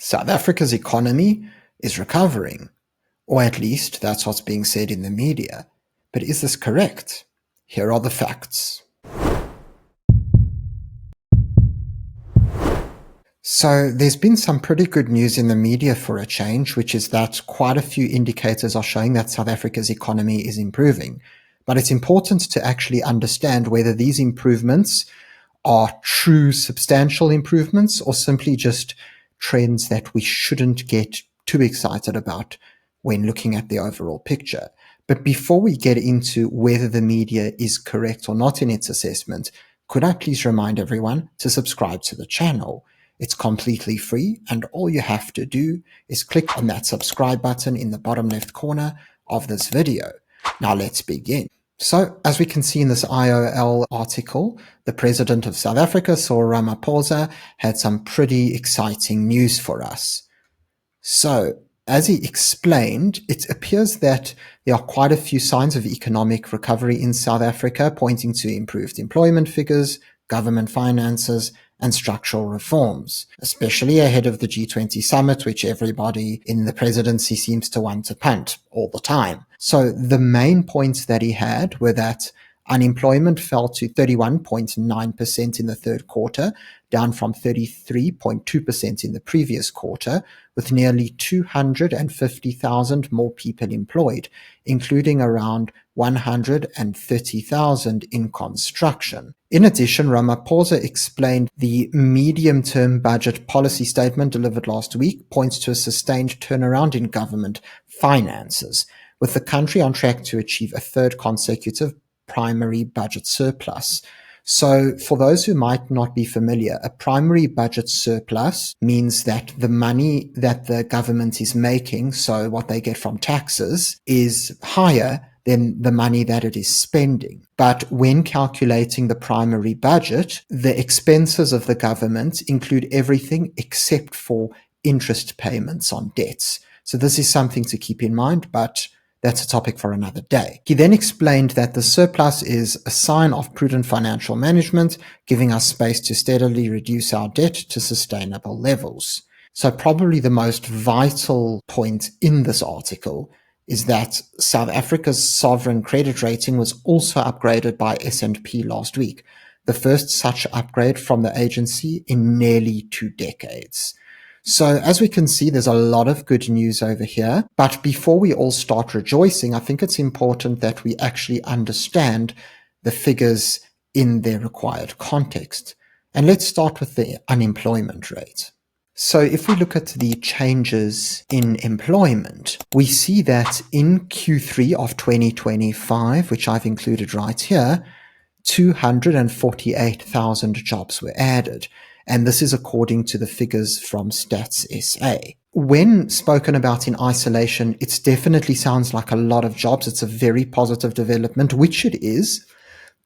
South Africa's economy is recovering, or at least that's what's being said in the media. But is this correct? Here are the facts. So there's been some pretty good news in the media for a change, which is that quite a few indicators are showing that South Africa's economy is improving. But it's important to actually understand whether these improvements are true substantial improvements or simply just trends that we shouldn't get too excited about when looking at the overall picture. But before we get into whether the media is correct or not in its assessment, could I please remind everyone to subscribe to the channel? It's completely free, and all you have to do is click on that subscribe button in the bottom left corner of this video. Now let's begin. So, as we can see in this IOL article, the president of South Africa, Cyril Ramaphosa, had some pretty exciting news for us. So, as he explained, it appears that there are quite a few signs of economic recovery in South Africa, pointing to improved employment figures, government finances, and structural reforms, especially ahead of the G20 summit, which everybody in the presidency seems to want to punt all the time. So the main points that he had were that unemployment fell to 31.9% in the third quarter, down from 33.2% in the previous quarter, with nearly 250,000 more people employed, including around 130,000 in construction. In addition, Ramaphosa explained the medium-term budget policy statement delivered last week points to a sustained turnaround in government finances, with the country on track to achieve a third consecutive primary budget surplus. So for those who might not be familiar, a primary budget surplus means that the money that the government is making, so what they get from taxes, is higher than the money that it is spending. But when calculating the primary budget, the expenses of the government include everything except for interest payments on debts. So this is something to keep in mind, but that's a topic for another day. He then explained that the surplus is a sign of prudent financial management, giving us space to steadily reduce our debt to sustainable levels. So probably the most vital point in this article is that South Africa's sovereign credit rating was also upgraded by S&P last week, the first such upgrade from the agency in nearly 2 decades. So as we can see, there's a lot of good news over here. But before we all start rejoicing, I think it's important that we actually understand the figures in their required context. And let's start with the unemployment rate. So if we look at the changes in employment, we see that in Q3 of 2025, which I've included right here, 248,000 jobs were added. And this is according to the figures from Stats SA. When spoken about in isolation, it definitely sounds like a lot of jobs. It's a very positive development, which it is.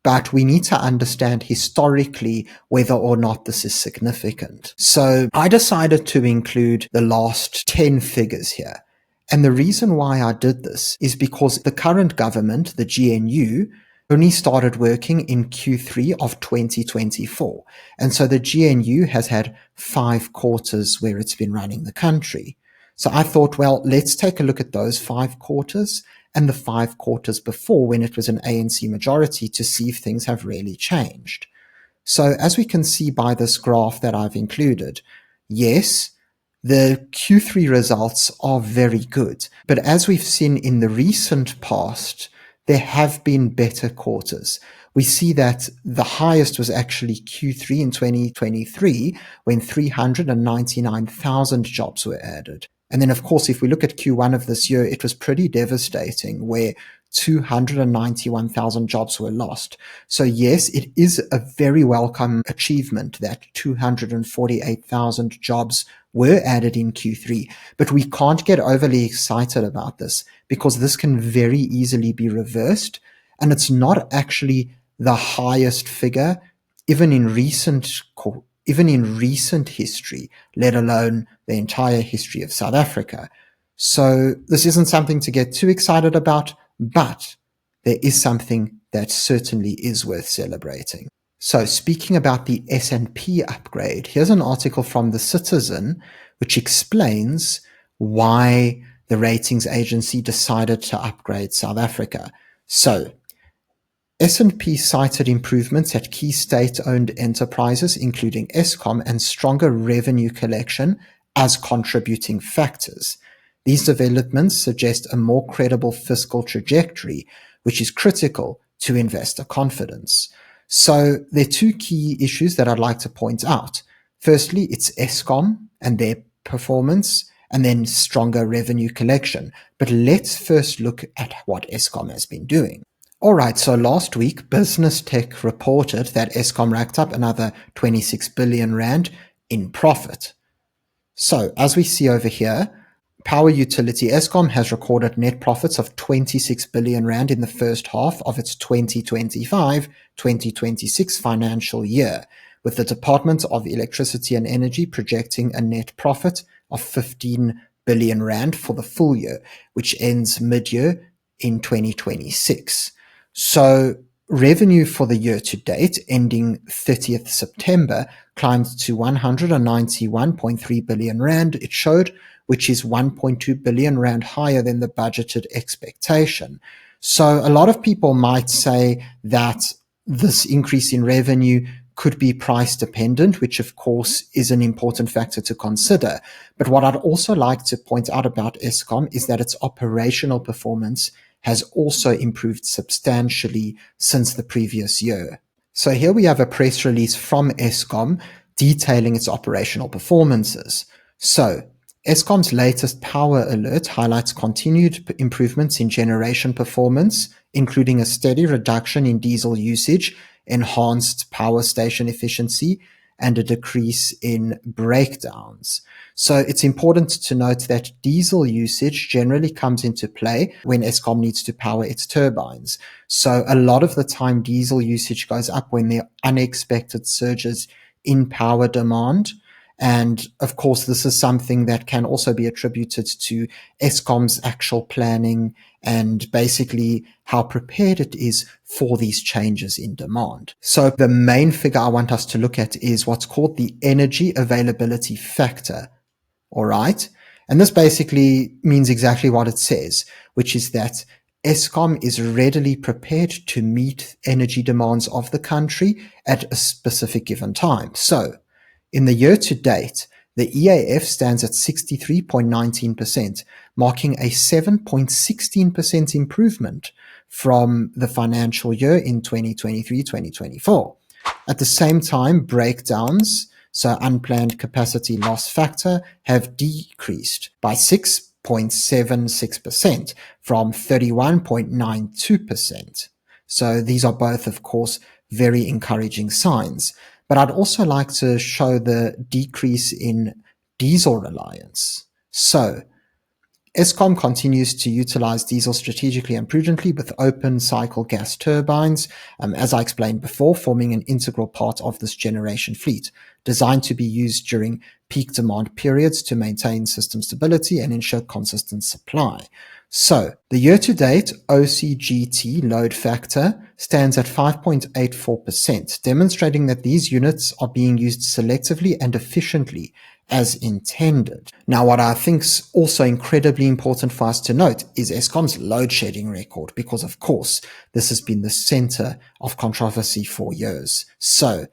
But we need to understand historically whether or not this is significant. So I decided to include the last 10 figures here. And the reason why I did this is because the current government, the GNU, only started working in Q3 of 2024. And so the GNU has had 5 quarters where it's been running the country. So I thought, well, let's take a look at those 5 quarters and the 5 quarters before when it was an ANC majority to see if things have really changed. So as we can see by this graph that I've included, yes, the Q3 results are very good. But as we've seen in the recent past, there have been better quarters. We see that the highest was actually Q3 in 2023 when 399,000 jobs were added. And then, of course, if we look at Q1 of this year, it was pretty devastating where 291,000 jobs were lost. So yes, it is a very welcome achievement that 248,000 jobs were added in Q3, but we can't get overly excited about this because this can very easily be reversed, and it's not actually the highest figure even in recent history, let alone the entire history of South Africa. So this isn't something to get too excited about, but there is something that certainly is worth celebrating. So speaking about the S&P upgrade, here's an article from The Citizen which explains why the ratings agency decided to upgrade South Africa. So, S&P cited improvements at key state-owned enterprises, including Eskom, and stronger revenue collection as contributing factors. These developments suggest a more credible fiscal trajectory, which is critical to investor confidence. So there are two key issues that I'd like to point out. Firstly, it's Eskom and their performance, and then stronger revenue collection. But let's first look at what Eskom has been doing. All right, so last week, Business Tech reported that Eskom racked up another 26 billion rand in profit. So, as we see over here, power utility Eskom has recorded net profits of 26 billion rand in the first half of its 2025-2026 financial year, with the Department of Electricity and Energy projecting a net profit of 15 billion rand for the full year, which ends mid-year in 2026. So revenue for the year to date, ending 30th September, climbed to 191.3 billion rand, it showed, which is 1.2 billion rand higher than the budgeted expectation. So a lot of people might say that this increase in revenue could be price dependent, which of course is an important factor to consider. But what I'd also like to point out about Eskom is that its operational performance has also improved substantially since the previous year. So here we have a press release from Eskom detailing its operational performances. So Eskom's latest power alert highlights continued improvements in generation performance, including a steady reduction in diesel usage, enhanced power station efficiency, and a decrease in breakdowns. So it's important to note that diesel usage generally comes into play when Eskom needs to power its turbines. So a lot of the time diesel usage goes up when there are unexpected surges in power demand. And of course, this is something that can also be attributed to Eskom's actual planning and basically how prepared it is for these changes in demand. So the main figure I want us to look at is what's called the energy availability factor. All right. And this basically means exactly what it says, which is that Eskom is readily prepared to meet energy demands of the country at a specific given time. So in the year to date, the EAF stands at 63.19%, marking a 7.16% improvement from the financial year in 2023-2024. At the same time, breakdowns, so unplanned capacity loss factor, have decreased by 6.76% from 31.92%. So these are both, of course, very encouraging signs. But I'd also like to show the decrease in diesel reliance. So Eskom continues to utilize diesel strategically and prudently with open cycle gas turbines, as I explained before, forming an integral part of this generation fleet, designed to be used during peak demand periods to maintain system stability and ensure consistent supply. So the year-to-date OCGT load factor stands at 5.84%, demonstrating that these units are being used selectively and efficiently as intended. Now, what I think is also incredibly important for us to note is Eskom's load shedding record, because of course, this has been the center of controversy for years. So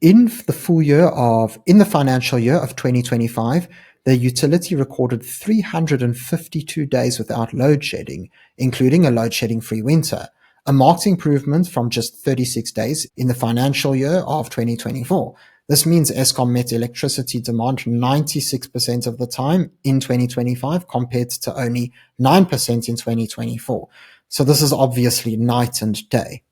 in the financial year of 2025, the utility recorded 352 days without load shedding, including a load shedding free winter, a marked improvement from just 36 days in the financial year of 2024. This means Eskom met electricity demand 96% of the time in 2025 compared to only 9% in 2024. So this is obviously night and day.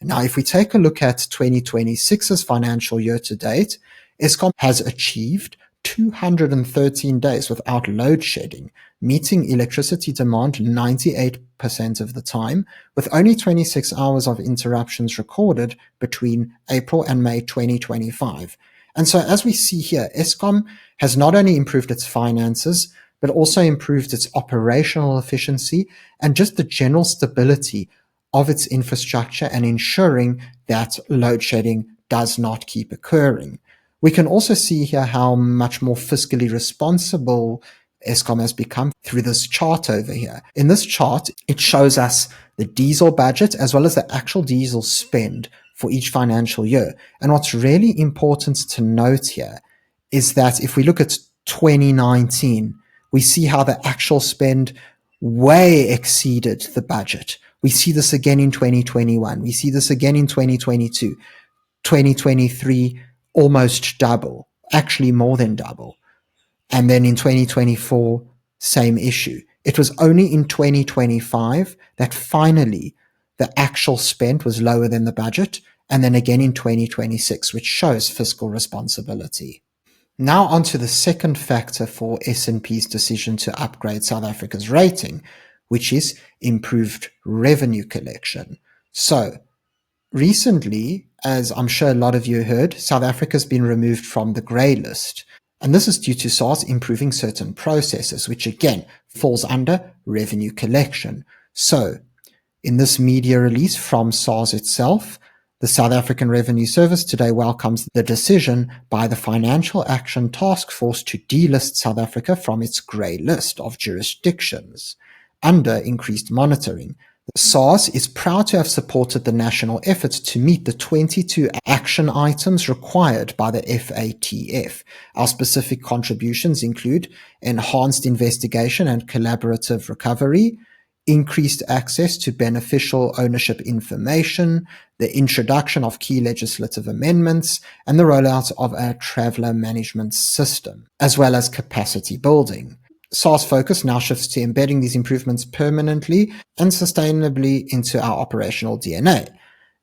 Now, if we take a look at 2026's financial year to date, Eskom has achieved 213 days without load shedding, meeting electricity demand 98% of the time, with only 26 hours of interruptions recorded between April and May 2025. And so as we see here, Eskom has not only improved its finances, but also improved its operational efficiency and just the general stability of its infrastructure and ensuring that load shedding does not keep occurring, We can also see here how much more fiscally responsible Eskom has become through this chart over here. In this chart, it shows us the diesel budget as well as the actual diesel spend for each financial year. And what's really important to note here is that if we look at 2019, we see how the actual spend way exceeded the budget. We see this again in 2021. We see this again in 2022. 2023, almost double, actually more than double. And then in 2024, same issue. It was only in 2025 that finally the actual spend was lower than the budget, and then again in 2026, which shows fiscal responsibility. Now on to the second factor for S&P's decision to upgrade South Africa's rating, which is improved revenue collection. So recently, as I'm sure a lot of you heard, South Africa's been removed from the grey list. And this is due to SARS improving certain processes, which again falls under revenue collection. So in this media release from SARS itself, the South African Revenue Service today welcomes the decision by the Financial Action Task Force to delist South Africa from its grey list of jurisdictions under increased monitoring. SARS is proud to have supported the national effort to meet the 22 action items required by the FATF. Our specific contributions include enhanced investigation and collaborative recovery, increased access to beneficial ownership information, the introduction of key legislative amendments, and the rollout of a traveller management system, as well as capacity building. SARS focus now shifts to embedding these improvements permanently and sustainably into our operational DNA.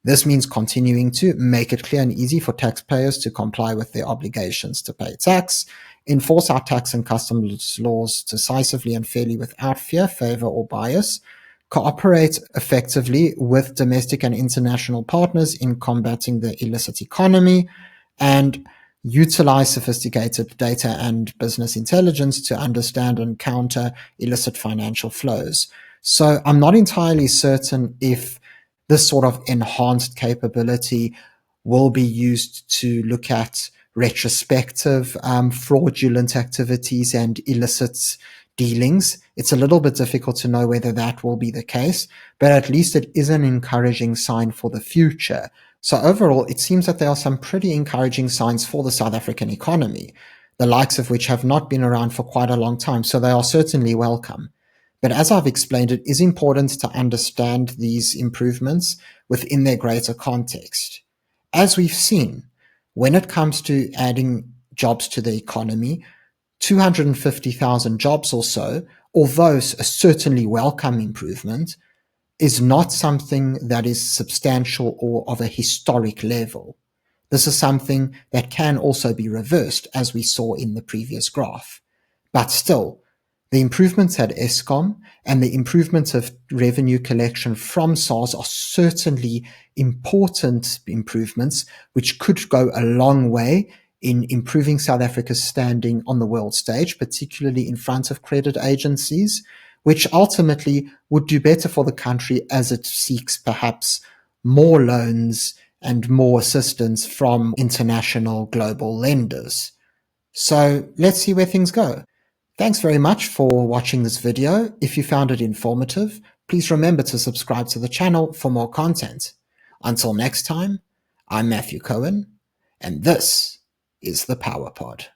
This means continuing to make it clear and easy for taxpayers to comply with their obligations to pay tax, enforce our tax and customs laws decisively and fairly without fear, favor, or bias, cooperate effectively with domestic and international partners in combating the illicit economy, and utilize sophisticated data and business intelligence to understand and counter illicit financial flows. So I'm not entirely certain if this sort of enhanced capability will be used to look at retrospective fraudulent activities and illicit dealings. It's a little bit difficult to know whether that will be the case, but at least it is an encouraging sign for the future. So overall, it seems that there are some pretty encouraging signs for the South African economy, the likes of which have not been around for quite a long time, so they are certainly welcome. But as I've explained, it is important to understand these improvements within their greater context. As we've seen, when it comes to adding jobs to the economy, 250,000 jobs or so, although a certainly welcome improvement, is not something that is substantial or of a historic level. This is something that can also be reversed, as we saw in the previous graph. But still, the improvements at Eskom and the improvements of revenue collection from SARS are certainly important improvements, which could go a long way in improving South Africa's standing on the world stage, particularly in front of credit agencies, which ultimately would do better for the country as it seeks perhaps more loans and more assistance from international global lenders. So let's see where things go. Thanks very much for watching this video. If you found it informative, please remember to subscribe to the channel for more content. Until next time, I'm Matthew Cohen, and this is the Power Pod.